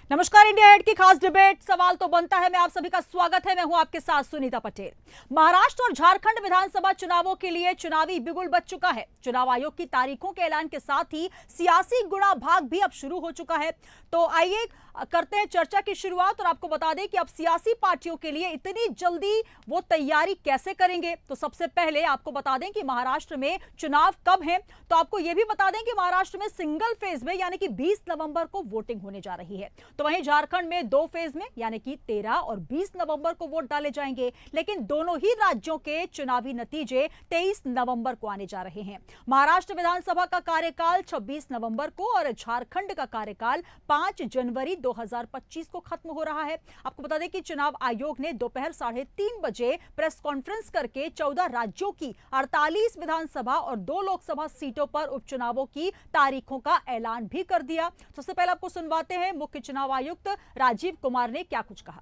नमस्कार। India head की खास डिबेट सवाल तो बनता है। मैं आप सभी का स्वागत है। मैं हूं आपके साथ सुनीता पटेल। महाराष्ट्र और झारखंड विधानसभा चुनावों के लिए चुनावी बिगुल बज चुका है। चुनाव आयोग की तारीखों के ऐलान के साथ ही सियासी गुणा भाग भी अब शुरू हो चुका है। तो आइए करते हैं चर्चा की शुरुआत और आपको बता दें कि अब सियासी पार्टियों के लिए इतनी जल्दी वो तैयारी कैसे करेंगे। तो सबसे पहले आपको बता दें कि महाराष्ट्र में चुनाव कब है। तो आपको यह भी बता दें कि महाराष्ट्र में सिंगल फेज में यानी कि 20 नवंबर को वोटिंग होने जा रही है। तो वहीं झारखंड में 2 फेज में यानी कि 13 और 20 नवंबर को वोट डाले जाएंगे। लेकिन दोनों ही राज्यों के चुनावी नतीजे 23 नवंबर को आने जा रहे हैं। महाराष्ट्र विधानसभा का कार्यकाल 26 नवंबर को और झारखंड का कार्यकाल 5 जनवरी 2025 को खत्म हो रहा है। आपको बता दें कि चुनाव आयोग ने दोपहर 3:30 बजे प्रेस कॉन्फ्रेंस करके 14 राज्यों की 48 विधानसभा और 2 लोकसभा सीटों पर उपचुनावों की तारीखों का ऐलान भी कर दिया। सबसे पहले आपको सुनवाते हैं मुख्य चुनाव आयुक्त राजीव कुमार ने क्या कुछ कहा।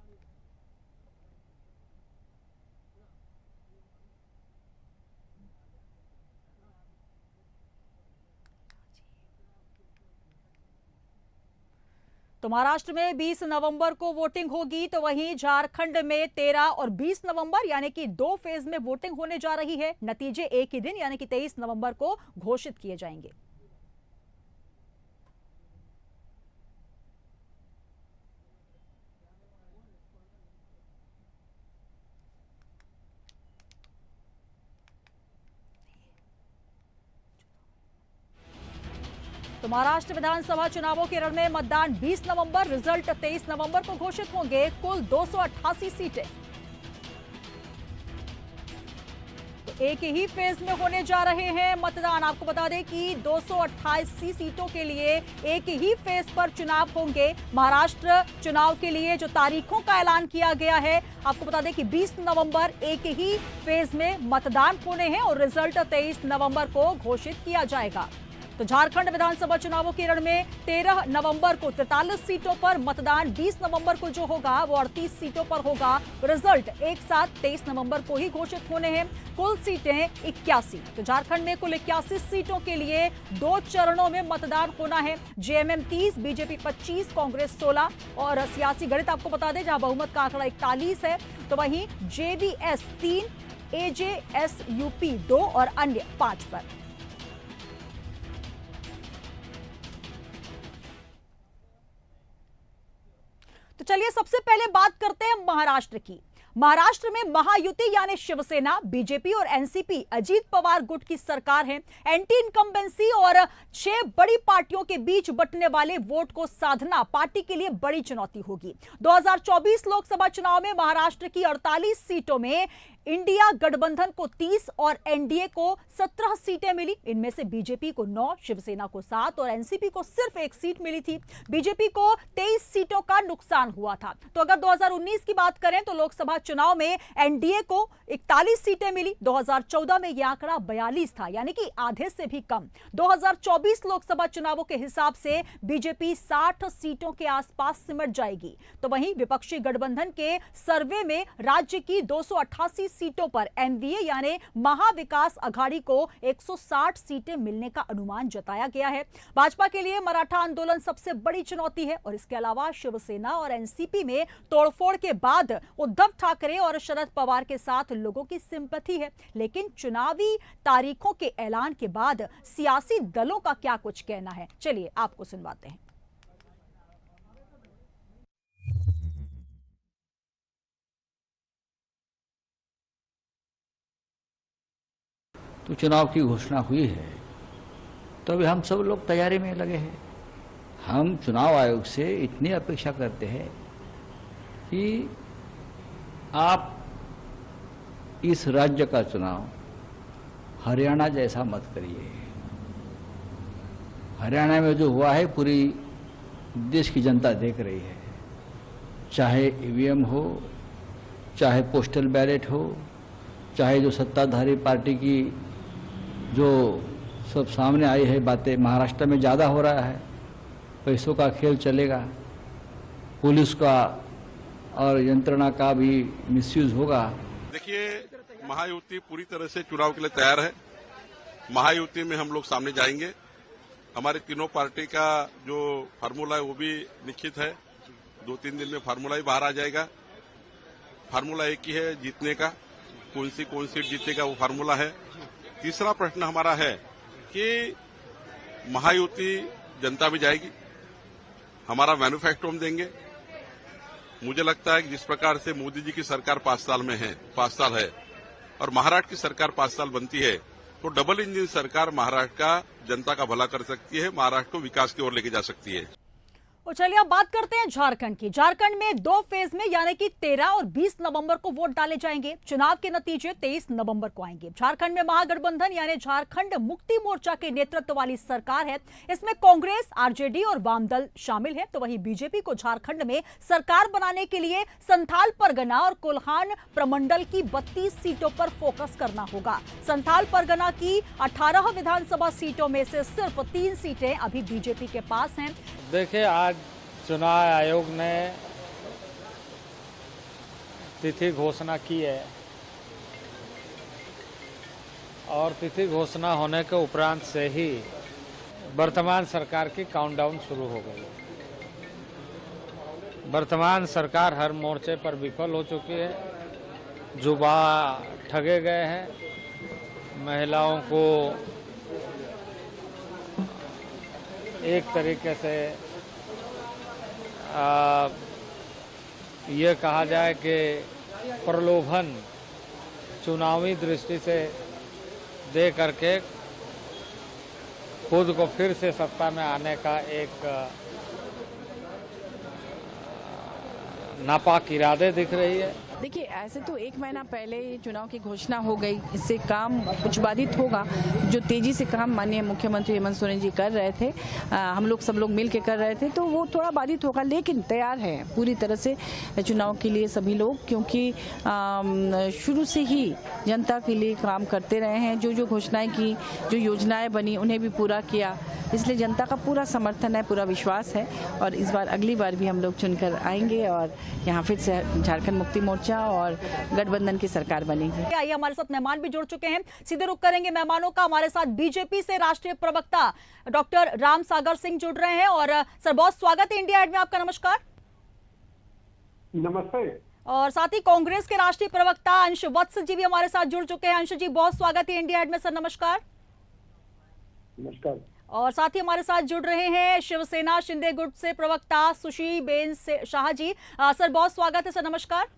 तो महाराष्ट्र में 20 नवंबर को वोटिंग होगी। तो वहीं झारखंड में 13 और 20 नवंबर यानी कि 2 फेज में वोटिंग होने जा रही है। नतीजे एक ही दिन यानी कि 23 नवंबर को घोषित किए जाएंगे। तो महाराष्ट्र विधानसभा चुनावों के रण में मतदान 20 नवंबर, रिजल्ट 23 नवंबर को घोषित होंगे। कुल 288 सीटें तो एक ही फेज में होने जा रहे हैं मतदान। आपको बता दें कि 288 सीटों के लिए एक ही फेज पर चुनाव होंगे। महाराष्ट्र चुनाव के लिए जो तारीखों का ऐलान किया गया है, आपको बता दें कि 20 नवंबर एक ही फेज में मतदान होने हैं और रिजल्ट 23 नवंबर को घोषित किया जाएगा। तो झारखंड विधानसभा चुनावों के रण में 13 नवंबर को 43 सीटों पर मतदान, 20 नवंबर को जो होगा वो 38 सीटों पर होगा। रिजल्ट एक साथ 23 नवंबर को ही घोषित होने हैं। कुल सीटें 81। तो झारखंड में कुल 81 सीटों के लिए 2 चरणों में मतदान होना है। जेएमएम 30, बीजेपी 25, कांग्रेस 16 और सियासी गणित आपको बता दें जहां बहुमत का आंकड़ा 41 है। तो वहीं जेडीएस 3, एजेएसयूपी 2 और अन्य 5 पर। तो चलिए सबसे पहले बात करते हैं महाराष्ट्र की। महाराष्ट्र में महायुति यानी शिवसेना, बीजेपी और एनसीपी अजीत पवार गुट की सरकार है। एंटी इनकम्बेंसी और 6 बड़ी पार्टियों के बीच बंटने वाले वोट को साधना पार्टी के लिए बड़ी चुनौती होगी। 2024 लोकसभा चुनाव में महाराष्ट्र की 48 सीटों में इंडिया गठबंधन को 30 और एनडीए को 17 सीटें मिली। इनमें से बीजेपी को 9, शिवसेना को 7 और एनसीपी को सिर्फ 1 सीट मिली थी। बीजेपी को 23 सीटों का नुकसान हुआ था। तो अगर 2019 की बात करें तो लोकसभा चुनाव में एनडीए को 41 सीटें मिली। 2014 में यह आंकड़ा 42 था, यानी कि आधे से भी कम। 2024 लोकसभा चुनावों के हिसाब से बीजेपी 60 सीटों के आसपास सिमट जाएगी। तो वहीं विपक्षी गठबंधन के सर्वे में राज्य की 288 सीटों पर एमवीए यानी महाविकास अघाड़ी को 160 सीटें मिलने का अनुमान जताया गया है। भाजपा के लिए मराठा आंदोलन सबसे बड़ी चुनौती है और इसके अलावा शिवसेना और एनसीपी में तोड़फोड़ के बाद उद्धव ठाकरे और शरद पवार के साथ लोगों की सिंपैथी है। लेकिन चुनावी तारीखों के ऐलान के बाद सियासी दलों का क्या कुछ कहना है, चलिए आपको सुनवाते हैं। तो चुनाव की घोषणा हुई है तो अभी हम सब लोग तैयारी में लगे हैं। हम चुनाव आयोग से इतनी अपेक्षा करते हैं कि आप इस राज्य का चुनाव हरियाणा जैसा मत करिए। हरियाणा में जो हुआ है पूरी देश की जनता देख रही है, चाहे ईवीएम हो, चाहे पोस्टल बैलेट हो, चाहे जो सत्ताधारी पार्टी की जो सब सामने आई है बातें। महाराष्ट्र में ज़्यादा हो रहा है, पैसों का खेल चलेगा, पुलिस का और यंत्रणा का भी मिसयूज होगा। देखिए, महायुति पूरी तरह से चुनाव के लिए तैयार है। महायुति में हम लोग सामने जाएंगे। हमारी तीनों पार्टी का जो फार्मूला है वो भी निश्चित है। 2-3 दिन में फार्मूला ही बाहर आ जाएगा। फार्मूला एक ही है जीतने का, कौन सीट जीतेगा वो फार्मूला है। तीसरा प्रश्न हमारा है कि महायुति जनता भी जाएगी, हमारा मैन्युफैक्चर हम देंगे। मुझे लगता है कि जिस प्रकार से मोदी जी की सरकार 5 साल है और महाराष्ट्र की सरकार 5 साल बनती है, तो डबल इंजन सरकार महाराष्ट्र का जनता का भला कर सकती है, महाराष्ट्र को विकास की ओर लेके जा सकती है। और चलिए अब बात करते हैं झारखंड की। झारखंड में 2 फेज में यानी कि 13 और 20 नवंबर को वोट डाले जाएंगे। चुनाव के नतीजे 23 नवंबर को आएंगे। झारखंड में महागठबंधन यानी झारखंड मुक्ति मोर्चा के नेतृत्व वाली सरकार है। इसमें कांग्रेस, आरजेडी और वाम दल शामिल है। तो वहीं बीजेपी को झारखंड में सरकार बनाने के लिए संथाल परगना और कोल्हान प्रमंडल की 32 सीटों पर फोकस करना होगा। संथाल परगना की 18 विधानसभा सीटों में से सिर्फ 3 सीटें अभी बीजेपी के पास हैं। देखिए, आज चुनाव आयोग ने तिथि घोषणा की है और तिथि घोषणा होने के उपरांत से ही वर्तमान सरकार की काउंटडाउन शुरू हो गई। वर्तमान सरकार हर मोर्चे पर विफल हो चुकी है, जुबा ठगे गए हैं, महिलाओं को एक तरीके से ये कहा जाए कि प्रलोभन चुनावी दृष्टि से दे करके खुद को फिर से सत्ता में आने का एक नापाक इरादे दिख रही है। देखिए, ऐसे तो 1 महीना पहले चुनाव की घोषणा हो गई, इससे काम कुछ बाधित होगा। जो तेजी से काम माननीय मुख्यमंत्री हेमंत सोरेन जी कर रहे थे, हम लोग सब लोग मिल के कर रहे थे, तो वो थोड़ा बाधित होगा, लेकिन तैयार है पूरी तरह से चुनाव के लिए सभी लोग, क्योंकि शुरू से ही जनता के लिए काम करते रहे हैं। जो घोषणाएं की, जो योजनाएं बनी, उन्हें भी पूरा किया। इसलिए जनता का पूरा समर्थन है, पूरा विश्वास है और इस बार अगली बार भी हम लोग चुनकर आएंगे और यहाँ फिर से झारखंड मुक्ति मोर्चा और गठबंधन की सरकार बनेगी। आइए, हमारे साथ मेहमान भी जुड़ चुके हैं, सीधे रुख करेंगे मेहमानों का। हमारे साथ बीजेपी से राष्ट्रीय प्रवक्ता डॉक्टर राम सागर सिंह जुड़ रहे हैं। और सर, बहुत स्वागत है इंडिया एड में आपका। नमस्कार। नमस्ते। और साथ ही कांग्रेस के राष्ट्रीय प्रवक्ता अंश वत्स जी भी हमारे साथ जुड़ चुके हैं। अंश जी, बहुत स्वागत है इंडिया एड में। सर नमस्कार। नमस्कार। और साथ ही हमारे साथ जुड़ रहे हैं शिवसेना शिंदे गुट से प्रवक्ता सुश्री बेन शाह जी। सर बहुत स्वागत है। सर नमस्कार।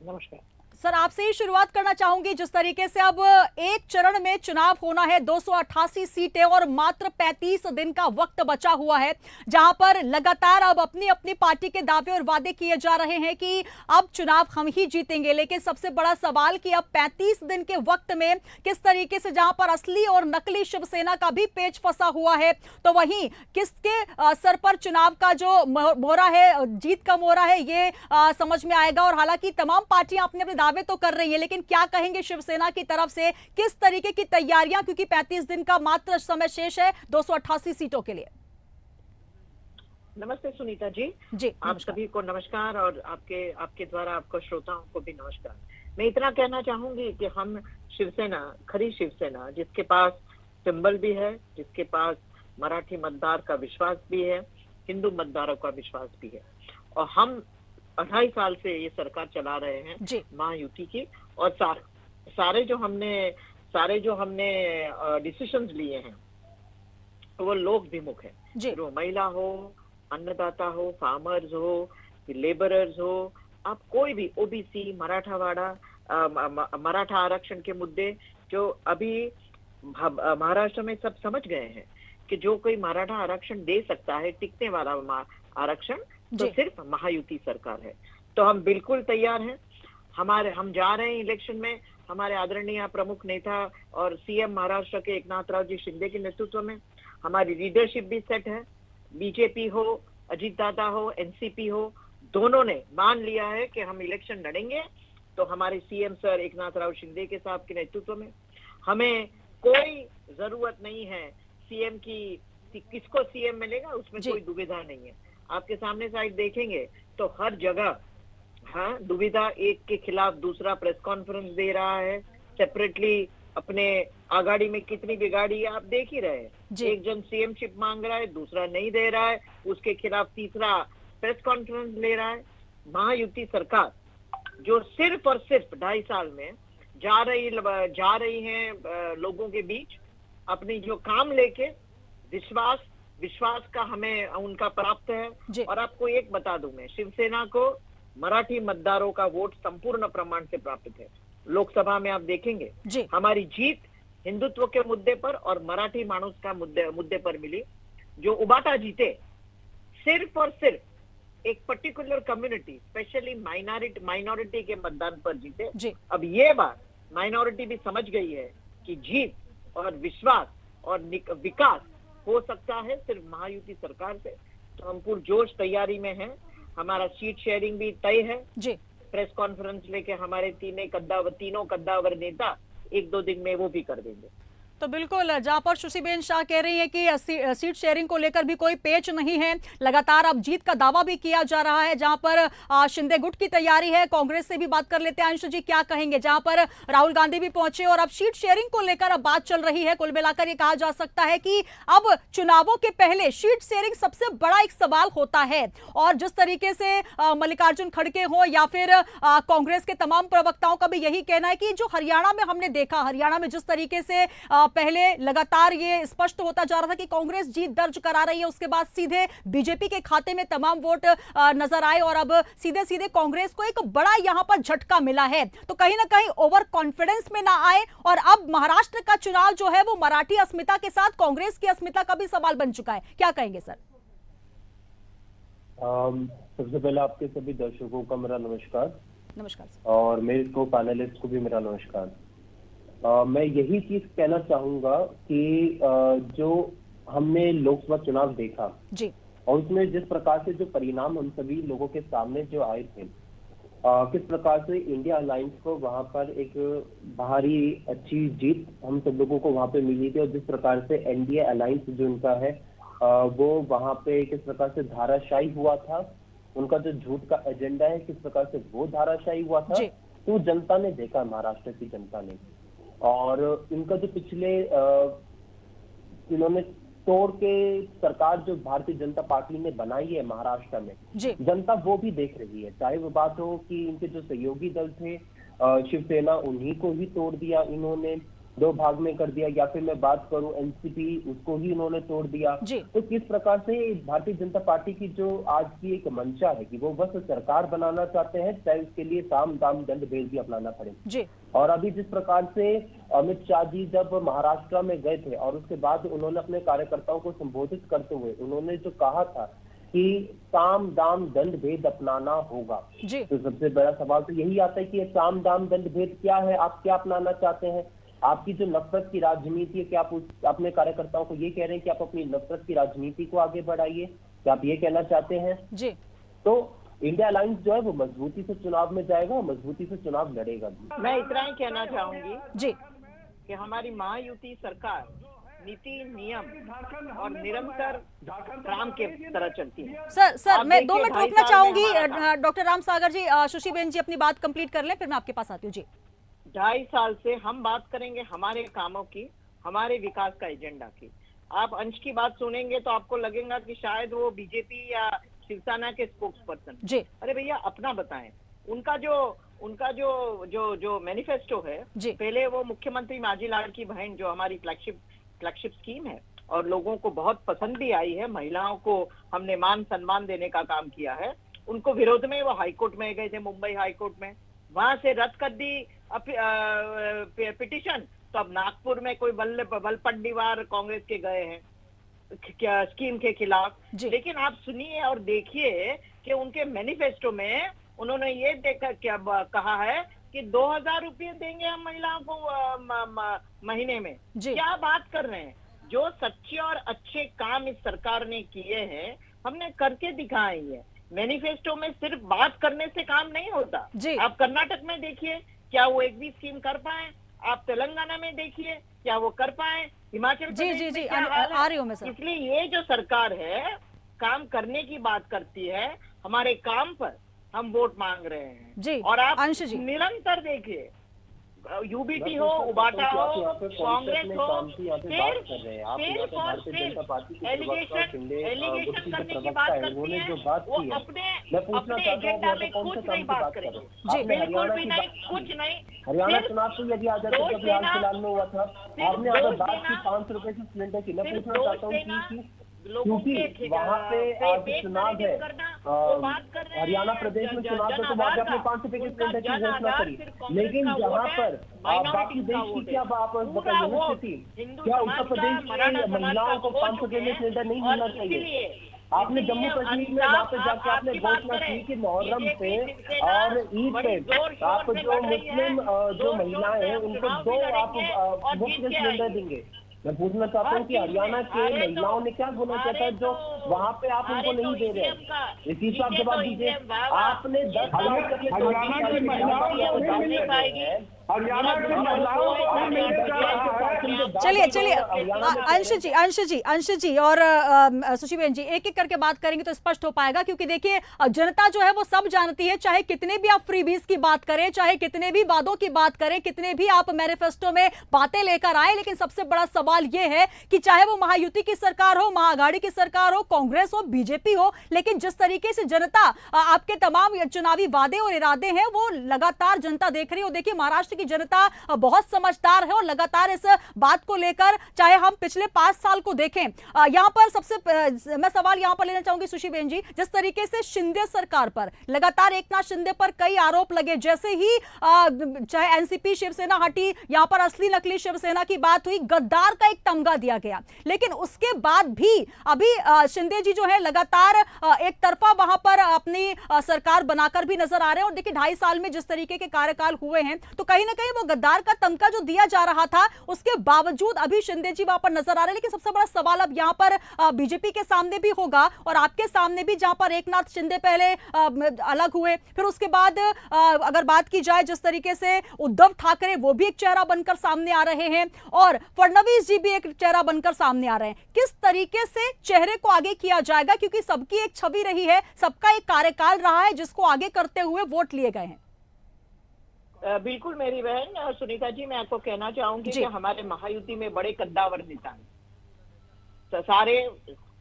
नमस्कार सर, आपसे ही शुरुआत करना चाहूंगी। जिस तरीके से अब एक चरण में चुनाव होना है, 288 सीटें और मात्र 35 दिन का वक्त बचा हुआ है, जहां पर लगातार अब अपनी अपनी पार्टी के दावे और वादे किए जा रहे हैं कि अब चुनाव हम ही जीतेंगे। लेकिन सबसे बड़ा सवाल कि अब 35 दिन के वक्त में किस तरीके से, जहां पर असली और नकली शिवसेना का भी पेच फंसा हुआ है, तो वहीं किसके सर पर चुनाव का जो मोहरा है, जीत का मोहरा है, ये समझ में आएगा। और हालांकि तमाम पार्टियां अपने अपने दावे तो कर रही है, लेकिन क्या कहेंगे शिवसेना की तरफ से, किस तरीके की तैयारियां, क्योंकि 35 दिन का मात्र समय शेष है 288 सीटों के लिए। नमस्ते सुनीता जी। आप सभी को नमस्कार और आपके द्वारा आपको श्रोताओं को भी नमस्कार। मैं इतना कहना चाहूंगी कि हम शिवसेना, खरी शिवसेना, जिसके पास सिंबल भी है, जिसके पास मराठी मतदार का विश्वास भी है, हिंदू मतदारों का विश्वास भी है, और हम 2.5 साल से ये सरकार चला रहे हैं महायुति की। और सारे जो हमने डिसीजंस लिए हैं वो लोक विमुख है। जो महिला हो, अन्नदाता हो, फार्मर्स हो, लेबरर्स हो, आप कोई भी ओबीसी, मराठा आरक्षण के मुद्दे जो अभी महाराष्ट्र में सब समझ गए हैं कि जो कोई मराठा आरक्षण दे सकता है, टिकने वाला आरक्षण, तो सिर्फ महायुति सरकार है। तो हम बिल्कुल तैयार हैं। हम जा रहे हैं इलेक्शन में हमारे आदरणीय प्रमुख नेता और सीएम महाराष्ट्र के एकनाथराव जी शिंदे के नेतृत्व में। हमारी लीडरशिप भी सेट है। बीजेपी हो, अजीत दादा हो, एनसीपी हो, दोनों ने मान लिया है कि हम इलेक्शन लड़ेंगे। तो हमारे सीएम सर एकनाथराव शिंदे के साहब के नेतृत्व में हमें कोई जरूरत नहीं है सीएम की, किसको सीएम मिलेगा उसमें कोई दुविधा नहीं है। आपके सामने साइड देखेंगे तो हर जगह दुविधा, एक के खिलाफ दूसरा प्रेस कॉन्फ्रेंस दे रहा है, सेपरेटली अपने आघाड़ी में कितनी बिगाड़ी है आप देख ही रहे हैं। जी। एक जन सीएमशिप मांग रहा है, दूसरा नहीं दे रहा है, उसके खिलाफ तीसरा प्रेस कॉन्फ्रेंस ले रहा है। महायुति सरकार जो सिर्फ और सिर्फ 2.5 साल में जा रही है लोगों के बीच अपनी जो काम लेके, विश्वास का हमें उनका प्राप्त जी। है। और आपको एक बता दूं मैं, शिवसेना को मराठी मतदारों का वोट संपूर्ण प्रमाण से प्राप्त है। लोकसभा में आप देखेंगे जी। हमारी जीत हिंदुत्व के मुद्दे पर और मराठी मानुस का मुद्दे पर मिली। जो उबाटा जीते सिर्फ और सिर्फ एक पर्टिकुलर कम्युनिटी, स्पेशली माइनॉरिटी के मतदान पर जीते। जी। अब ये बात माइनॉरिटी भी समझ गई है कि जीत और विश्वास और विकास हो सकता है सिर्फ महायुति सरकार से। तो हम पुरजोश तैयारी में हैं। हमारा सीट शेयरिंग भी तय है। जी। प्रेस कॉन्फ्रेंस लेके हमारे तीनों कद्दावर नेता 1-2 दिन में वो भी कर देंगे। तो बिल्कुल, जहां पर सुशीबेन शाह कह रही है कि सीट शेयरिंग को लेकर भी कोई पेच नहीं है, लगातार अब जीत का दावा भी किया जा रहा है, जहां पर शिंदे गुट की तैयारी है। कांग्रेस से भी बात कर लेते हैं, अंशु जी क्या कहेंगे, जहां पर राहुल गांधी भी पहुंचे और अब सीट शेयरिंग को लेकर अब बात चल रही है। कुल मिलाकर ये कहा जा सकता है कि अब चुनावों के पहले सीट शेयरिंग सबसे बड़ा एक सवाल होता है। और जिस तरीके से मल्लिकार्जुन खड़गे हो या फिर कांग्रेस के तमाम प्रवक्ताओं का भी यही कहना है कि जो हरियाणा में हमने देखा, हरियाणा में जिस तरीके से पहले लगातार ये स्पष्ट होता जा रहा था कि कांग्रेस जीत दर्ज करा रही है, उसके बाद सीधे बीजेपी के खाते में तमाम वोट नजर आए और अब सीधे सीधे कांग्रेस को एक बड़ा यहां पर झटका मिला है। तो कहीं ना कहीं ओवर कॉन्फिडेंस में ना आए और अब महाराष्ट्र का चुनाव जो है वो मराठी अस्मिता के साथ कांग्रेस की अस्मिता का भी सवाल बन चुका है। क्या कहेंगे सर? सबसे पहले आपके सभी दर्शकों का मेरा नमस्कार। नमस्कार सर। और मेरे को पैनलिस्ट को भी मेरा नमस्कार। मैं यही चीज कहना चाहूंगा कि जो हमने लोकसभा चुनाव देखा जी, और उसमें जिस प्रकार से जो परिणाम हम सभी लोगों के सामने जो आए थे, किस प्रकार से इंडिया अलायंस को वहां पर एक भारी अच्छी जीत हम सब लोगों को वहां पे मिली थी, और जिस प्रकार से एनडीए अलायंस जो उनका है वो वहां पे किस प्रकार से धाराशायी हुआ था, उनका जो झूठ का एजेंडा है किस प्रकार से वो धाराशायी हुआ था, तो जनता ने देखा, महाराष्ट्र की जनता ने। और इनका जो पिछले इन्होंने तोड़ के सरकार जो भारतीय जनता पार्टी ने बनाई है महाराष्ट्र में, जनता वो भी देख रही है। चाहे वो बात हो कि इनके जो सहयोगी दल थे शिवसेना, उन्हीं को ही तोड़ दिया इन्होंने, 2 भाग में कर दिया, या फिर मैं बात करूं एनसीपी, उसको ही इन्होंने तोड़ दिया। तो किस प्रकार से भारतीय जनता पार्टी की जो आज की एक मंशा है कि वो बस सरकार बनाना चाहते हैं, चाहे उसके लिए साम दाम दंड भेद भी अपनाना पड़े। और अभी जिस प्रकार से अमित शाह जी जब महाराष्ट्र में गए थे और उसके बाद उन्होंने अपने कार्यकर्ताओं को संबोधित करते हुए उन्होंने जो कहा था कि साम दाम दंड भेद अपनाना होगा, तो सबसे बड़ा सवाल तो यही आता है कि साम दाम दंड भेद क्या है, आप क्या अपनाना चाहते हैं? आपकी जो नफरत की राजनीति है, क्या आप अपने कार्यकर्ताओं को ये कह रहे हैं कि आप अपनी नफरत की राजनीति को आगे बढ़ाइए? क्या आप ये कहना चाहते हैं? जी। तो इंडिया अलायंस जो है वो मजबूती से चुनाव में जाएगा, मजबूती से चुनाव लड़ेगा भी। मैं इतना ही कहना चाहूंगी जी कि हमारी महायुति सरकार नीति, नियम और निरंतर काम के तरह चलती है। सर मैं 2 मिनट रोकना चाहूंगी। डॉक्टर राम सागर जी, सुशीबेन जी अपनी बात कंप्लीट कर लें, फिर मैं आपके पास आती हूँ। जी, 2.5 साल से हम बात करेंगे हमारे कामों की, हमारे विकास का एजेंडा की। आप अंश की बात सुनेंगे तो आपको लगेगा कि शायद वो बीजेपी या शिवसेना के स्पोक्स पर्सन। जी, अरे भैया अपना बताएं। उनका जो मैनिफेस्टो है, पहले वो मुख्यमंत्री माझी लाल की बहन जो हमारी फ्लैगशिप स्कीम है और लोगों को बहुत पसंद भी आई है, महिलाओं को हमने मान सम्मान देने का काम किया है, उनको विरोध में वो हाईकोर्ट में गए थे, मुंबई हाईकोर्ट में, वहां से रद्द कर दी पिटिशन। तो अब नागपुर में कोई बलपंडीवार कांग्रेस के गए हैं क्या स्कीम के खिलाफ। लेकिन आप सुनिए और देखिए कि उनके मैनिफेस्टो में उन्होंने ये देखा क्या कहा है कि 2000 रुपये देंगे हम महिलाओं को महीने में। क्या बात कर रहे हैं? जो सच्चे और अच्छे काम इस सरकार ने किए हैं हमने करके दिखाए हैं। मैनिफेस्टो में सिर्फ बात करने से काम नहीं होता। आप कर्नाटक में देखिए क्या वो एक भी स्कीम कर पाए, आप तेलंगाना में देखिए क्या वो कर पाए, हिमाचल प्रदेश में क्या हाल है? आ रही हूं मैं सर। इसलिए ये जो सरकार है काम करने की बात करती है, हमारे काम पर हम वोट मांग रहे हैं। और आप निरंतर देखिए यूबीटी हो, उबाटा हो, कांग्रेस हो, एलिगेशन करने की बात करती है, वो अपने एजेंडा में कुछ नहीं बात करें, बिल्कुल भी नहीं, कुछ नहीं। हरियाणा चुनाव से यदि आ जाते तो अभी हाल फिलहाल में हुआ था, आपने अगर बात की 500 रुपए की सिलेंडर की, मैं पूछना चाहता हूँ कि क्योंकि वहाँ पे आज चुनाव है, हरियाणा प्रदेश में चुनाव है, तो वहाँ पे आपने 500 रुपए के सिलेंडर की घोषणा करी, लेकिन यहाँ पर बाकी देश की क्या आप बताइए स्थिति, क्या उत्तर प्रदेश की महिलाओं को 500 रुपए में सिलेंडर नहीं मिलना चाहिए? आपने जम्मू कश्मीर में वहाँ पे जाकर आपने घोषणा की कि मुहर्रम पे और ईद पे आप जो मुस्लिम जो महिलाएं हैं उनको 2 आप मुफ्त सिलेंडर देंगे। मैं पूछना चाहता हूँ कि हरियाणा के महिलाओं ने क्या गुना किया था जो वहाँ पे आप उनको नहीं दे रहे हैं? इसी से आप जवाब दीजिए। आपने 10 हरियाणा की महिलाओं चलिए अंश जी और सुशी बहन जी एक एक करके बात करेंगे तो स्पष्ट हो पाएगा, क्योंकि देखिए जनता जो है वो सब जानती है, चाहे कितने भी आप फ्रीबीज की बात करें, चाहे कितने भी वादों की बात करें, कितने भी आप मैनिफेस्टो में बातें लेकर आए, लेकिन सबसे बड़ा सवाल ये है कि चाहे वो महायुति की सरकार हो, महाआघाड़ी की सरकार हो, कांग्रेस हो, बीजेपी हो, लेकिन जिस तरीके से जनता आपके तमाम चुनावी वादे और इरादे हैं वो लगातार जनता देख रही है। देखिए महाराष्ट्र की जनता बहुत समझदार है और लगातार इस बात को लेकर, चाहे हम पिछले 5 साल को देखें, यहां पर सबसे मैं सवाल यहां पर लेना चाहूंगी सुशी बहन जी, जिस तरीके से शिंदे सरकार पर लगातार एकनाथ शिंदे पर कई आरोप लगे, जैसे ही चाहे एनसीपी शिवसेना हटी, यहां पर असली नकली शिवसेना की बात हुई, गद्दार का एक तमगा दिया गया, लेकिन उसके बाद भी अभी शिंदे जी जो है लगातार एक तरफा वहां पर अपनी सरकार बनाकर भी नजर आ रहे हैं। और देखिए 2.5 साल में जिस तरीके के कार्यकाल हुए हैं, तो कहीं ना कहीं वो गद्दार का तमगा जो दिया जा रहा था उसके बावजूद अभी शिंदे जी वहां पर नजर आ रहे हैं। लेकिन सबसे बड़ा सवाल अब यहां पर बीजेपी के सामने भी होगा और आपके सामने भी, जहां पर एकनाथ शिंदे पहले अलग हुए, फिर उसके बाद अगर बात की जाए जिस तरीके से उद्धव ठाकरे वो भी एक चेहरा बनकर सामने आ रहे हैं और फडणवीस जी भी एक चेहरा बनकर सामने आ रहे हैं, किस तरीके से चेहरे को आगे किया जाएगा? क्योंकि सबकी एक छवि रही है, सबका एक कार्यकाल रहा है जिसको आगे करते हुए वोट लिए गए हैं। बिल्कुल मेरी बहन सुनीता जी, मैं आपको कहना चाहूंगी कि हमारे महायुति में बड़े कद्दावर नेता हैं, तो सारे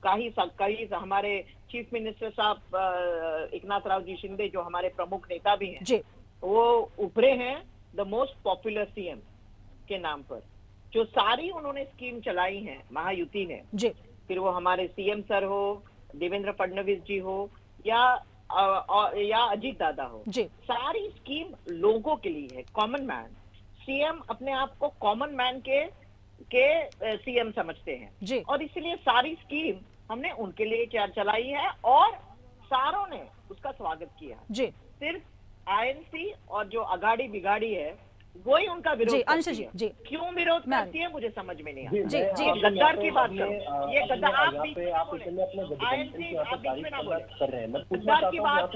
कई हमारे चीफ मिनिस्टर साहब एकनाथ राव जी शिंदे जो हमारे प्रमुख नेता भी हैं, वो उभरे हैं द मोस्ट पॉपुलर सीएम के नाम पर। जो सारी उन्होंने स्कीम चलाई है महायुति ने, फिर वो हमारे सीएम सर हो, देवेंद्र फडणवीस जी हो या अजीत दादा हो, सारी स्कीम लोगों के लिए है, कॉमन मैन। सीएम अपने आप को कॉमन मैन के सीएम समझते हैं और इसलिए सारी स्कीम हमने उनके लिए चलाई है और सारों ने उसका स्वागत किया। सिर्फ आईएनसी और जो अगाड़ी बिगाड़ी है वही उनका विरोध करती है। क्यों विरोध करती है मुझे समझ में नहीं आता। गद्दार की बात करो, ये गद्दार आप बीच में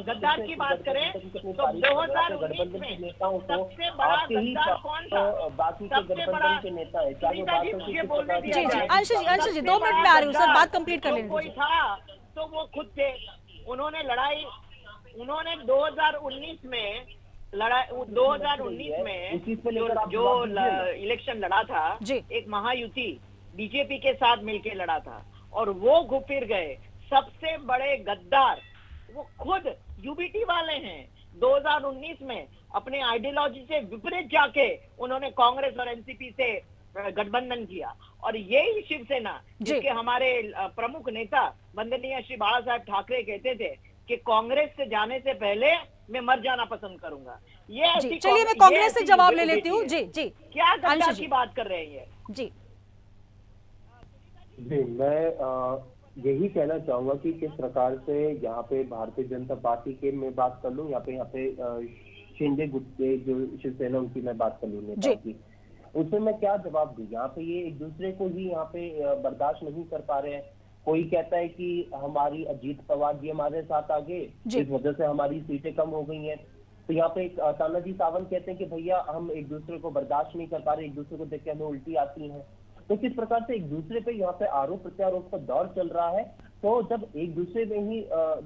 गद्दार की बात करें तो 2019 में सबसे बड़ा गद्दार कौन था? सबसे बड़ा मुझे बोलने दिया। अंश जी 2 मिनट में आ रही हूँ सर, बात कंप्लीट कर लेंगे। कोई था तो वो खुद थे, उन्होंने लड़ाई, उन्होंने 2019 में 2019 में जो इलेक्शन लड़ा था, एक महायुति बीजेपी के साथ मिलकर लड़ा था और वो घुपिर गए। सबसे बड़े गद्दार वो खुद यूबीटी वाले हैं। 2019 में अपने आइडियोलॉजी से विपरीत जाके उन्होंने कांग्रेस और एनसीपी से गठबंधन किया और यही शिवसेना, जिसके हमारे प्रमुख नेता वंदनीय श्री बाला साहेब ठाकरे कहते थे कि कांग्रेस से जाने से पहले मैं मर जाना पसंद करूंगा। ये चलिए मैं कांग्रेस से जवाब ले लेती हूँ। जी क्या गद्दार की बात कर रहे हैं? जी मैं यही कहना चाहूंगा कि किस प्रकार से यहाँ पे भारतीय जनता पार्टी के मैं बात कर लूँ, यहाँ पे शिंदे गुट के जो शिवसेना उनकी मैं बात कर लूँ नेता की, उसमें मैं क्या जवाब दूं? यहाँ पे ये एक दूसरे को ही यहाँ पे बर्दाश्त नहीं कर पा रहे हैं। कोई कहता है कि हमारी अजीत पवार जी हमारे साथ आ गए, इस वजह से हमारी सीटें कम हो गई हैं। तो यहाँ पे तानाजी सावंत कहते हैं कि भैया हम एक दूसरे को बर्दाश्त नहीं कर पा रहे, एक दूसरे को देख के हमें उल्टी आती है। तो किस प्रकार से एक दूसरे पे यहाँ पे आरोप प्रत्यारोप का दौर चल रहा है। तो जब एक दूसरे में ही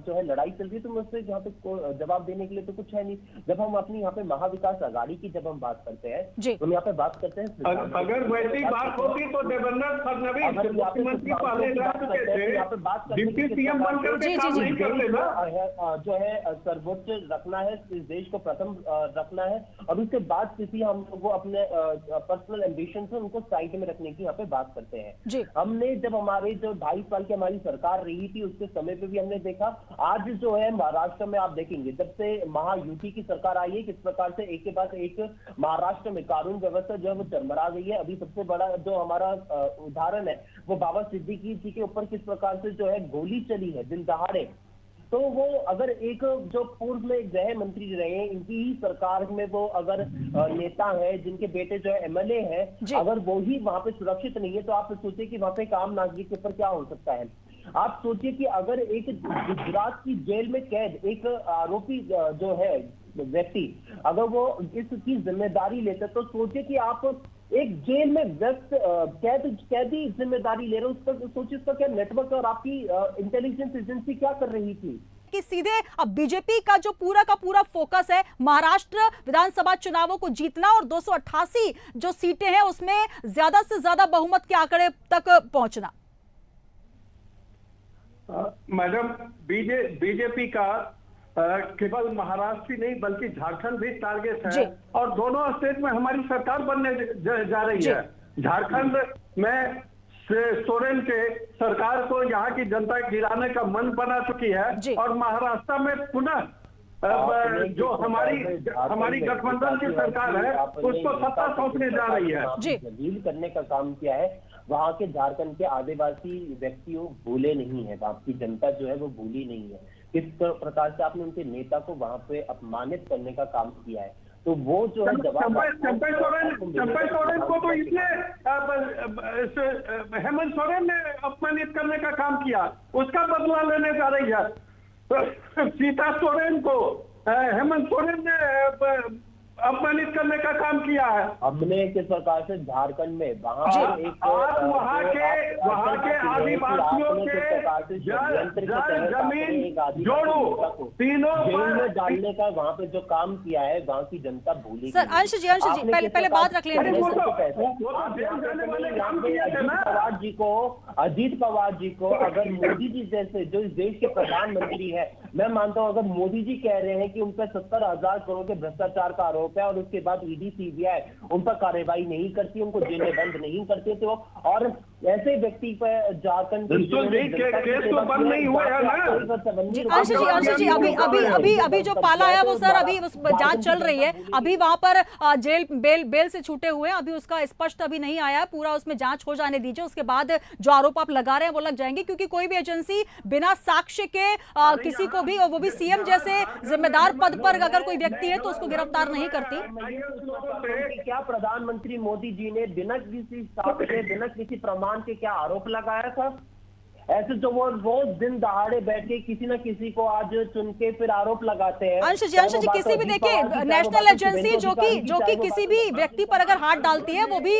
जो है लड़ाई चल रही है, तो मुझसे यहाँ पे जवाब देने के लिए तो कुछ है नहीं। जब हम अपनी यहाँ पे महाविकास आघाड़ी की जब हम बात करते हैं, तो हम यहाँ पे बात करते हैं, अगर वैसी बात होती तो देवेंद्र फडणवीस मुख्यमंत्री पहले रह चुके थे, डिप्टी सीएम बनकर के काम नहीं करते ना। जो है सर्वोच्च रखना है, इस देश को प्रथम रखना है, और उसके बाद किसी हम लोग को अपने पर्सनल एम्बिशन से उनको साइड में रखने की यहाँ पे बात करते हैं। हमने जब हमारे जो 2.5 साल की हमारी सरकार रही थी, उसके समय पे भी हमने देखा, आज जो है महाराष्ट्र में आप देखेंगे, जब से महायुति की सरकार आई है, किस प्रकार से एक के बाद एक महाराष्ट्र में कानून व्यवस्था जो है वो चरमरा गई है। अभी सबसे बड़ा जो हमारा उदाहरण है वो बाबा सिद्दीकी जी के ऊपर किस प्रकार से जो है गोली चली है दिन दहाड़े। तो वो अगर एक जो पूर्व में गृह मंत्री रहे हैं, इनकी ही सरकार में वो अगर नेता है जिनके बेटे जो है एमएलए है, अगर वो ही वहां पे सुरक्षित नहीं है, तो आप सोचिए कि वहां पे एक आम नागरिक के ऊपर क्या हो सकता है। आप सोचिए कि अगर एक गुजरात की जेल में कैद एक आरोपी जो है व्यक्ति, अगर वो इसकी जिम्मेदारी लेते, तो सोचिए कि आप एक जेल में कैदी जिम्मेदारी ले रहे हो, उस पर सोचिए उसका क्या नेटवर्क और आपकी इंटेलिजेंस एजेंसी क्या कर रही थी। कि सीधे अब बीजेपी का जो पूरा का पूरा फोकस है महाराष्ट्र विधानसभा चुनावों को जीतना और 288 जो सीटें हैं उसमें ज्यादा से ज्यादा बहुमत के आंकड़े तक पहुंचना। मैडम, बीजेपी का केवल महाराष्ट्र ही नहीं बल्कि झारखंड भी टारगेट है, और दोनों स्टेट में हमारी सरकार बनने जा रही है। झारखंड में सोरेन के सरकार को यहाँ की जनता गिराने का मन बना चुकी है, और महाराष्ट्र में पुनः जो हमारी गठबंधन की सरकार है उसको सत्ता सौंपने जा रही है। डील करने का काम किया है। वहाँ के झारखंड के आदिवासी व्यक्तियों भूले नहीं है, वहाँ की जनता जो है वो भूली नहीं है किस प्रकार से आपने उनके नेता को वहाँ पे अपमानित करने का काम किया है। तो वो जो है चंपई सोरेन को तो इसने हेमंत सोरेन ने अपमानित करने का काम किया, उसका बदला लेने जा रही है। सीता सोरेन को हेमंत सोरेन ने अपमानित करने का काम किया है। हमने किस प्रकार से झारखंड में वहाँ के आदिवासियों के जमीन जोड़ो तीनों जेल में डालने का वहाँ पे जो काम किया है, वहाँ की जनता भूली। सर अंश जी पहले बात रख लें। अजीत पवार जी को अगर मोदी जी जैसे जो इस देश के प्रधानमंत्री है, मैं मानता हूँ अगर मोदी जी कह रहे हैं कि उन पर 70,000 करोड़ के भ्रष्टाचार का आरोप है और उसके बाद ईडी सीबीआई उन पर कार्रवाई नहीं करती, उनको जेल में बंद नहीं करते, तो और ऐसे व्यक्ति पर झारखंड केस तो बंद नहीं हुआ है ना। अंश जी अभी जो पाला है वो सर अभी जांच चल रही है, अभी वहां पर जेल बेल से छूटे हुए हैं, अभी उसका स्पष्ट अभी नहीं आया है, पूरा उसमें जांच हो जाने दीजिए, उसके बाद जो आरोप आप लगा रहे हैं वो लग जाएंगे, क्योंकि कोई भी एजेंसी बिना साक्ष्य के किसी को भी, और वो भी सीएम जैसे जिम्मेदार पद पर अगर कोई व्यक्ति है तो उसको गिरफ्तार नहीं करती। क्या प्रधानमंत्री मोदी जी ने बिना किसी साक्ष्य बिना किसी प्रमाण के क्या आरोप लगाया था? ऐसे जो वो रोज दिन दहाड़े बैठ के किसी न किसी को आज चुन के फिर आरोप लगाते हैं। अंश जी किसी भी देखिए नेशनल एजेंसी जो कि किसी भी व्यक्ति पर अगर हाथ डालती है, वो भी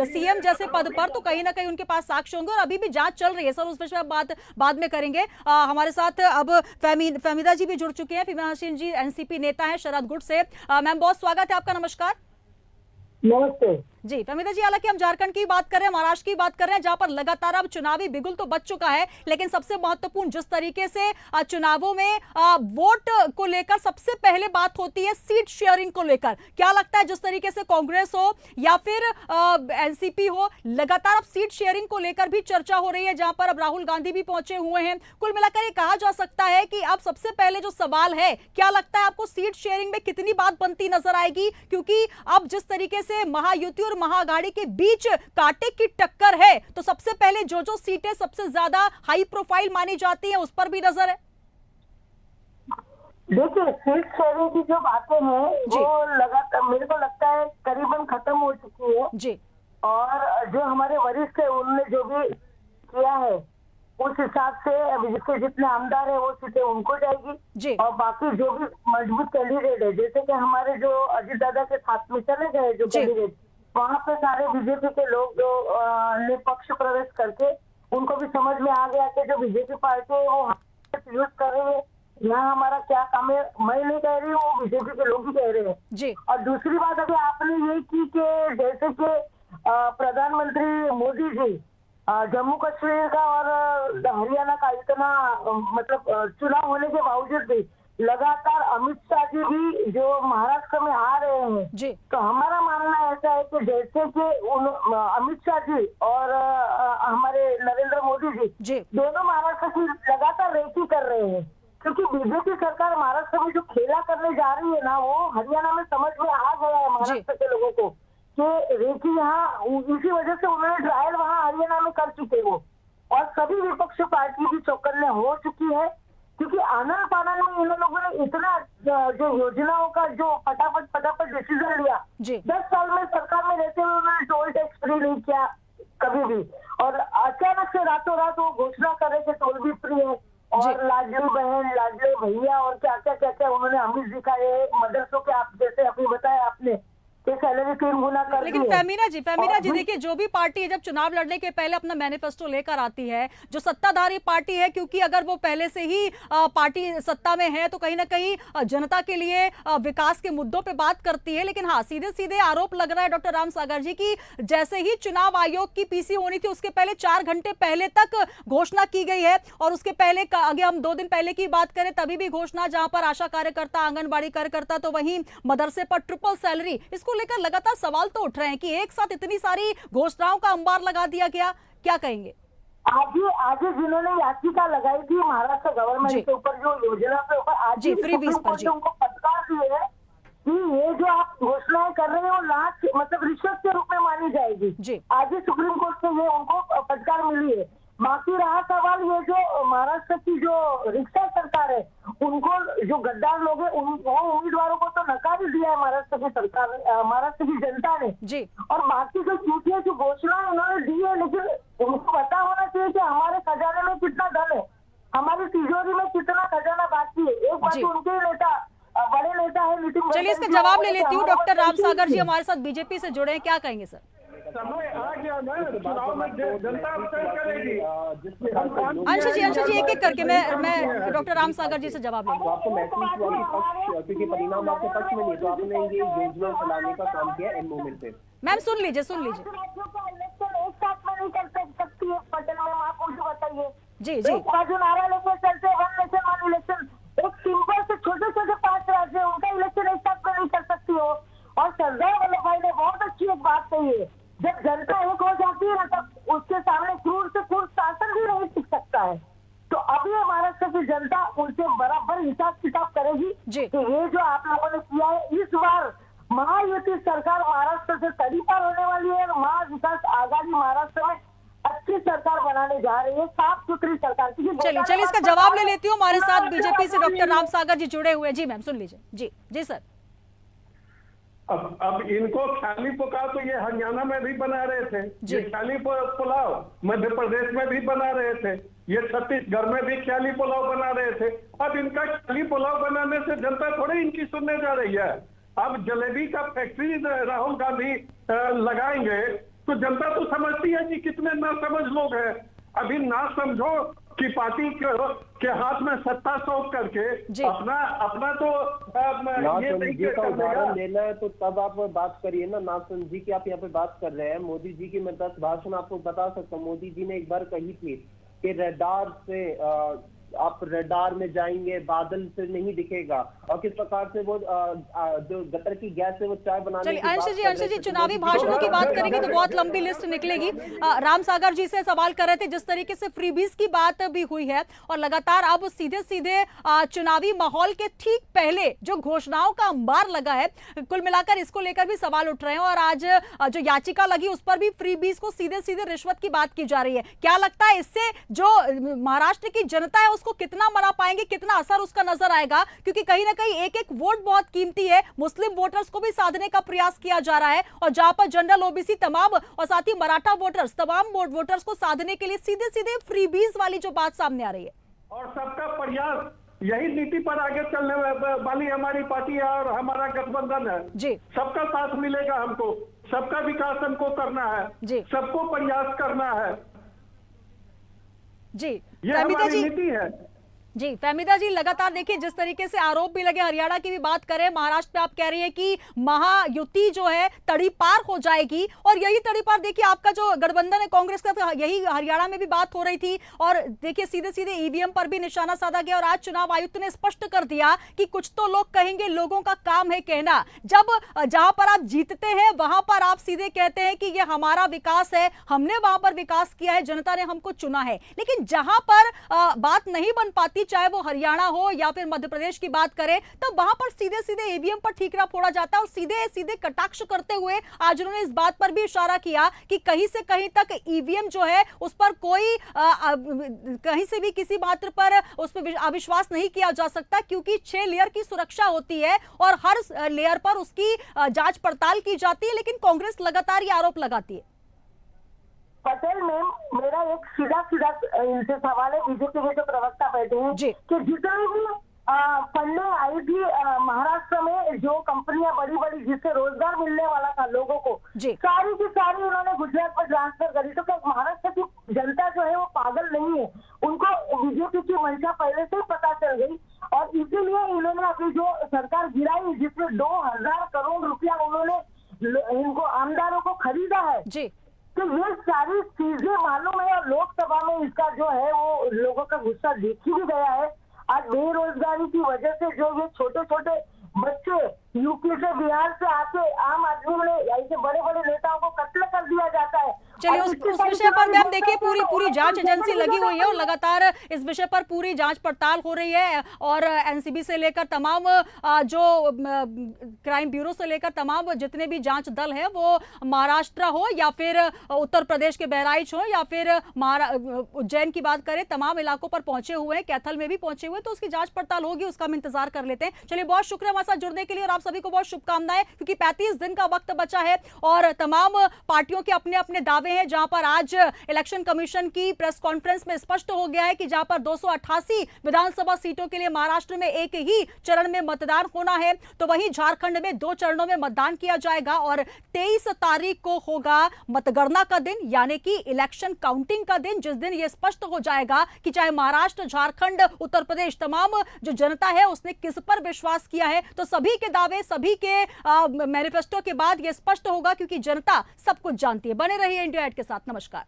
सीएम जैसे पद पर, तो कहीं ना कहीं उनके पास साक्ष्य होंगे, और अभी भी जांच चल रही है सर, उस विषय में बात बाद में करेंगे। हमारे साथ अब फहमीदा जी भी जुड़ चुके हैं, फहमीदा हसीन जी एनसीपी नेता है शरद गुट से। मैम बहुत स्वागत है आपका, नमस्कार। नमस्ते जी फहमीदा जी, हालांकि हम झारखंड की बात कर रहे हैं, महाराष्ट्र की बात कर रहे हैं, जहां पर लगातार अब चुनावी बिगुल तो बच चुका है, लेकिन सबसे महत्वपूर्ण जिस तरीके से चुनावों में वोट को लेकर सबसे पहले बात होती है सीट शेयरिंग को लेकर, क्या लगता है जिस तरीके से कांग्रेस हो या फिर एनसीपी हो, लगातार अब सीट शेयरिंग को लेकर भी चर्चा हो रही है, जहां पर अब राहुल गांधी भी पहुंचे हुए हैं। कुल मिलाकर ये कहा जा सकता है कि अब सबसे पहले जो सवाल है, क्या लगता है आपको सीट शेयरिंग में कितनी बात बनती नजर आएगी, क्योंकि अब जिस तरीके से महायुति महाआघाड़ी के बीच कांटे की टक्कर है, तो सबसे पहले जो सीटें सबसे ज्यादा हाई प्रोफाइल मानी जाती हैं उस पर भी नजर है। देखिए सीट शेयरिंग की जो बातें हैं वो लगातार मेरे को लगता है करीबन खत्म हो चुकी है जी, और जो हमारे वरिष्ठ है उन्होंने जो भी किया है उस हिसाब से जिसके जितने आमदार है वो सीटें उनको जाएगी, और बाकी जो भी मजबूत कैंडिडेट है, जैसे कि हमारे जो अजीत दादा के साथ में चले गए जो कैंडिडेट, वहाँ पे सारे बीजेपी के लोग जो ने पक्ष प्रवेश करके उनको भी समझ में आ गया कि जो बीजेपी पार्टी है वो यूज कर रही है, यहाँ हमारा क्या काम है। मैं नहीं कह रही हूँ, वो बीजेपी के लोग ही कह रहे हैं जी। और दूसरी बात अभी आपने ये की कि जैसे कि प्रधानमंत्री मोदी जी जम्मू कश्मीर का और हरियाणा का इतना मतलब चुनाव होने के बावजूद भी लगातार अमित शाह जी भी जो महाराष्ट्र में आ रहे हैं जी। तो हमारा मानना ऐसा है कि जैसे कि अमित शाह जी और हमारे नरेंद्र मोदी जी दोनों महाराष्ट्र की लगातार रेकी कर रहे हैं, क्योंकि बीजेपी सरकार महाराष्ट्र में जो खेला करने जा रही है ना, वो हरियाणा में समझ में आ गया है महाराष्ट्र के लोगों को कि रेकी यहाँ, इसी वजह से उन्होंने ट्रायल वहाँ हरियाणा में कर चुके वो, और सभी विपक्षी पार्टी भी चौकन्ने हो चुकी है, क्योंकि आनंद पानन में इन लोगों ने इतना जो योजनाओं का जो फटाफट डिसीजन लिया। 10 साल में सरकार में रहते हुए उन्होंने टोल टैक्स फ्री नहीं किया कभी भी, और अचानक से रातों रात वो घोषणा करे कि टोल भी फ्री है, और लाडली बहन, लाडले भैया और क्या क्या उन्होंने अमीर दिखाए मदरसों के, आप जैसे अभी बताया आपने कि सैलरी 3 गुना कर दी। लेकिन फेमिना जी देखिए, जो भी पार्टी जब चुनाव लड़ने के पहले अपना मैनिफेस्टो लेकर आती है, जो सत्ताधारी पार्टी है, क्योंकि अगर वो पहले से ही पार्टी सत्ता में है तो कहीं ना कहीं जनता के लिए विकास के मुद्दों पे बात करती है। लेकिन हाँ, सीधे सीधे आरोप लग रहा है डॉक्टर रामसागर जी की जैसे ही चुनाव आयोग की पीसी होनी थी उसके पहले 4 घंटे पहले तक घोषणा की गई है, और उसके पहले आगे हम 2 दिन पहले की बात करें तभी भी घोषणा, जहां पर आशा कार्यकर्ता, आंगनबाड़ी कार्यकर्ता, तो वहीं मदरसे पर ट्रिपल सैलरी, इसको लेकर लगातार सवाल तो उठ रहे हैं कि एक साथ इतनी सारी घोषणाओं का अंबार लगा दिया गया, क्या कहेंगे? आज जिन्होंने याचिका लगाई थी महाराष्ट्र गवर्नमेंट के ऊपर, जो योजना के ऊपर आज फ्रीबीज पर उनको फटकार दिए है कि ये जो आप घोषणाएं कर रहे हो लाख मतलब रिश्वत के रूप में मानी जाएगी। आज ही सुप्रीम कोर्ट से ये उनको फटकार मिली है। बाकी रहा सवाल ये जो महाराष्ट्र की जो रिक्शा सरकार है, उनको जो गद्दार लोग हैं वो उम्मीदवारों को तो नकार ही दिया है महाराष्ट्र की सरकार, महाराष्ट्र की जनता ने जी। और बाकी जो चीजें जो घोषणा उन्होंने दी है, लेकिन उनको पता होना चाहिए कि हमारे खजाने में कितना धन है, हमारी तिजोरी में कितना खजाना बाकी है। एक बात उनके नेता, बड़े नेता है नितिन, चलिए इसका जवाब ले लेती हूँ। डॉक्टर रामसागर जी हमारे साथ बीजेपी से जुड़े हैं, क्या कहेंगे सर? समय आ गया ना, चुनाव में जनता तय करेगी। अंशु जी एक करके मैं डॉक्टर रामसागर जी से जवाब ले लूं। आपको महसूस हुआ कि पक्ष, क्योंकि परिणाम आपके पक्ष में नहीं, तो आपने ये योजना चलाने का काम किया एन मोमेंट पे। मैम सुन लीजिए एक साथ में नहीं कर सकती है पटल में, आप मुझे बताइए। जी बाजू नारा लेकर चलते वन नेशन वन इलेक्शन, एक सिंपल से छोटे 5 राज्य है, उनका इलेक्शन एक साथ में नहीं कर सकती हो। और सरदार वल्लभ भाई ने बहुत अच्छी एक बात कही है, जब जनता एक हो जाती है ना, तब उसके सामने क्रूर से क्रूर शासन भी नहीं टिक सकता है। तो अभी महाराष्ट्र की जनता उनसे बराबर हिसाब किताब करेगी कि ये जो आप लोगों ने किया है, इस बार महायुति सरकार महाराष्ट्र से तड़ी पार होने वाली है, और महाविकास आघाड़ी महाराष्ट्र में अच्छी सरकार बनाने जा रही है, साफ सुथरी सरकार। चलिए इसका जवाब ले लेती हूँ। हमारे साथ बीजेपी से डॉक्टर रामसागर जी जुड़े हुए हैं। जी मैम सुन लीजिए। जी सर। अब इनको ख्याली पुलाव तो ये हरियाणा में भी बना रहे थे, ये ख्याली पुलाव मध्य प्रदेश में भी बना रहे थे, ये छत्तीसगढ़ में भी ख्याली पुलाव बना रहे थे। अब इनका ख्याली पुलाव बनाने से जनता थोड़ी इनकी सुनने जा रही है। अब जलेबी का फैक्ट्री राहुल गांधी लगाएंगे तो जनता तो समझती है कि कितने नासमझ लोग हैं। अभी ना समझो कि पार्टी के हाथ में सत्ता सौंप करके अपना तो नासमझी का उदाहरण लेना है तो तब आप बात करिए ना। नासमझी की आप यहाँ पे बात कर रहे हैं। मोदी जी की मैं 10 भाषण आपको बता सकता हूँ। मोदी जी ने एक बार कही थी कि रडार से आप रडार में जाएंगे, बादल से नहीं दिखेगा, और किस प्रकार से वो जो गटर की गैस से वो चाय बनाने की बात कर रहे थे। अंशु जी चुनावी भाषणों की बात करेंगे तो बहुत लंबी लिस्ट निकलेगी। रामसागर जी से सवाल कर रहे थे जिस तरीके से फ्रीबीज की बात भी हुई है, और लगातार अब सीधे चुनावी माहौल के ठीक पहले जो घोषणाओं का अंबार लगा है, कुल मिलाकर इसको लेकर भी सवाल उठ रहे हैं। और आज जो याचिका लगी उस पर भी फ्रीबीज को सीधे रिश्वत की बात की जा रही है। क्या लगता है इससे जो महाराष्ट्र की जनता है उसको कितना मना पाएंगे, कितना असर उसका नजर आएगा? क्योंकि कहीं ना कहीं एक वोट बहुत कीमती है, मुस्लिम वोटर्स को भी साधने का प्रयास किया जा रहा है, और जहां पर जनरल ओबीसी तमाम और साथ ही मराठा वोटर्स, तमाम वोटर्स को साधने के लिए सीधे फ्रीबीज वाली जो बात सामने आ रही है। और सबका प्रयास यही नीति पर आगे चलने वाली हमारी पार्टी है और हमारा गठबंधन है जी। सबका साथ मिलेगा, हमको सबका विकास हमको करना है, सबको प्रयास करना है। जी ये फहमीदा हमारी जी, नीति है। जी फहमीदा जी, लगातार देखिए जिस तरीके से आरोप भी लगे, हरियाणा की भी बात करें, महाराष्ट्र में आप कह रही है कि महायुति जो है तड़ी पार हो जाएगी, और यही तड़ी पार देखिए आपका जो गठबंधन है कांग्रेस का, तो यही हरियाणा में भी बात हो रही थी, और देखिए सीधे सीधे ईवीएम पर भी निशाना साधा गया, और आज चुनाव आयुक्त ने स्पष्ट कर दिया कि कुछ तो लोग कहेंगे, लोगों का काम है कहना। जब जहां पर आप जीतते हैं वहां पर आप सीधे कहते हैं कि ये हमारा विकास है, हमने वहां पर विकास किया है, जनता ने हमको चुना है, लेकिन जहां पर बात नहीं बन पाती, चाहे वो हरियाणा हो या फिर मध्य प्रदेश की बात करें, तो वहां पर सीधे सीधे ईवीएम पर ठीकरा फोड़ा जाता है, और सीधे सीधे कटाक्ष करते हुए आज उन्होंने इस बात पर भी इशारा किया कि कहीं से कहीं तक ईवीएम जो है उस पर कोई कहीं से भी किसी मात्र पर उस पर अविश्वास नहीं किया जा सकता, क्योंकि 6 लेयर की सुरक्षा होती है और हर लेयर पर उसकी जांच पड़ताल की जाती है, लेकिन कांग्रेस लगातार ये आरोप लगाती है। पटेल मैम, मेरा एक सीधा इनसे सवाल है, बीजेपी के जो प्रवक्ता बैठे हैं कि जितनी भी फंडिंग आई थी महाराष्ट्र में, जो कंपनियां बड़ी बड़ी जिससे रोजगार मिलने वाला था लोगों को, सारी की सारी उन्होंने गुजरात में ट्रांसफर करी। तो क्या महाराष्ट्र की जनता जो है वो पागल नहीं है? उनको बीजेपी की मंशा पहले से ही पता चल गई, और इसीलिए इन्होंने अभी जो सरकार गिराई जिसमें 2000 करोड़ रुपया उन्होंने इनको आमदारों को खरीदा है जी, तो ये सारी चीजें मालूम है, और लोकसभा में इसका जो है वो लोगों का गुस्सा देखी भी गया है। आज बेरोजगारी की वजह से जो ये छोटे छोटे बच्चे यूपी से बिहार से आके आम आदमी में ऐसे बड़े बड़े नेताओं को कत्ल कर दिया जाता है। चलिए उस विषय पर मैम देखिए पूरी जांच एजेंसी लगी हुई है, और लगातार इस विषय पर पूरी जांच पड़ताल हो रही है, और एनसीबी से लेकर तमाम जो क्राइम ब्यूरो से लेकर तमाम जितने भी जांच दल है, वो महाराष्ट्र हो या फिर उत्तर प्रदेश के बहराइच हो या फिर उज्जैन की बात करें, तमाम इलाकों पर पहुंचे हुए हैं, कैथल में भी पहुंचे हुए हैं, तो उसकी जांच पड़ताल होगी, उसका हम इंतजार कर लेते हैं। चलिए बहुत शुक्रिया हमारे साथ जुड़ने के लिए, और आप सभी को बहुत शुभकामनाएं, क्योंकि 35 दिन का वक्त बचा है और तमाम पार्टियों के अपने अपने दावे हैं, जहां पर आज इलेक्शन कमीशन की प्रेस कॉन्फ्रेंस में स्पष्ट हो गया है कि जहां पर 288 विधानसभा सीटों के लिए महाराष्ट्र में एक ही चरण में मतदान होना है, तो वहीं झारखंड में 2 चरणों में मतदान किया जाएगा, और 23 तारीख को होगा मतगणना का दिन, यानी कि इलेक्शन काउंटिंग का दिन, जिस दिन यह स्पष्ट हो जाएगा कि चाहे महाराष्ट्र, झारखंड, उत्तर प्रदेश, तमाम जो जनता है उसने किस पर विश्वास किया है। तो सभी के दावे, सभी के मैनिफेस्टो के बाद यह स्पष्ट होगा, क्योंकि जनता सब कुछ जानती है। बने रहिए इंडिया एट के साथ। नमस्कार।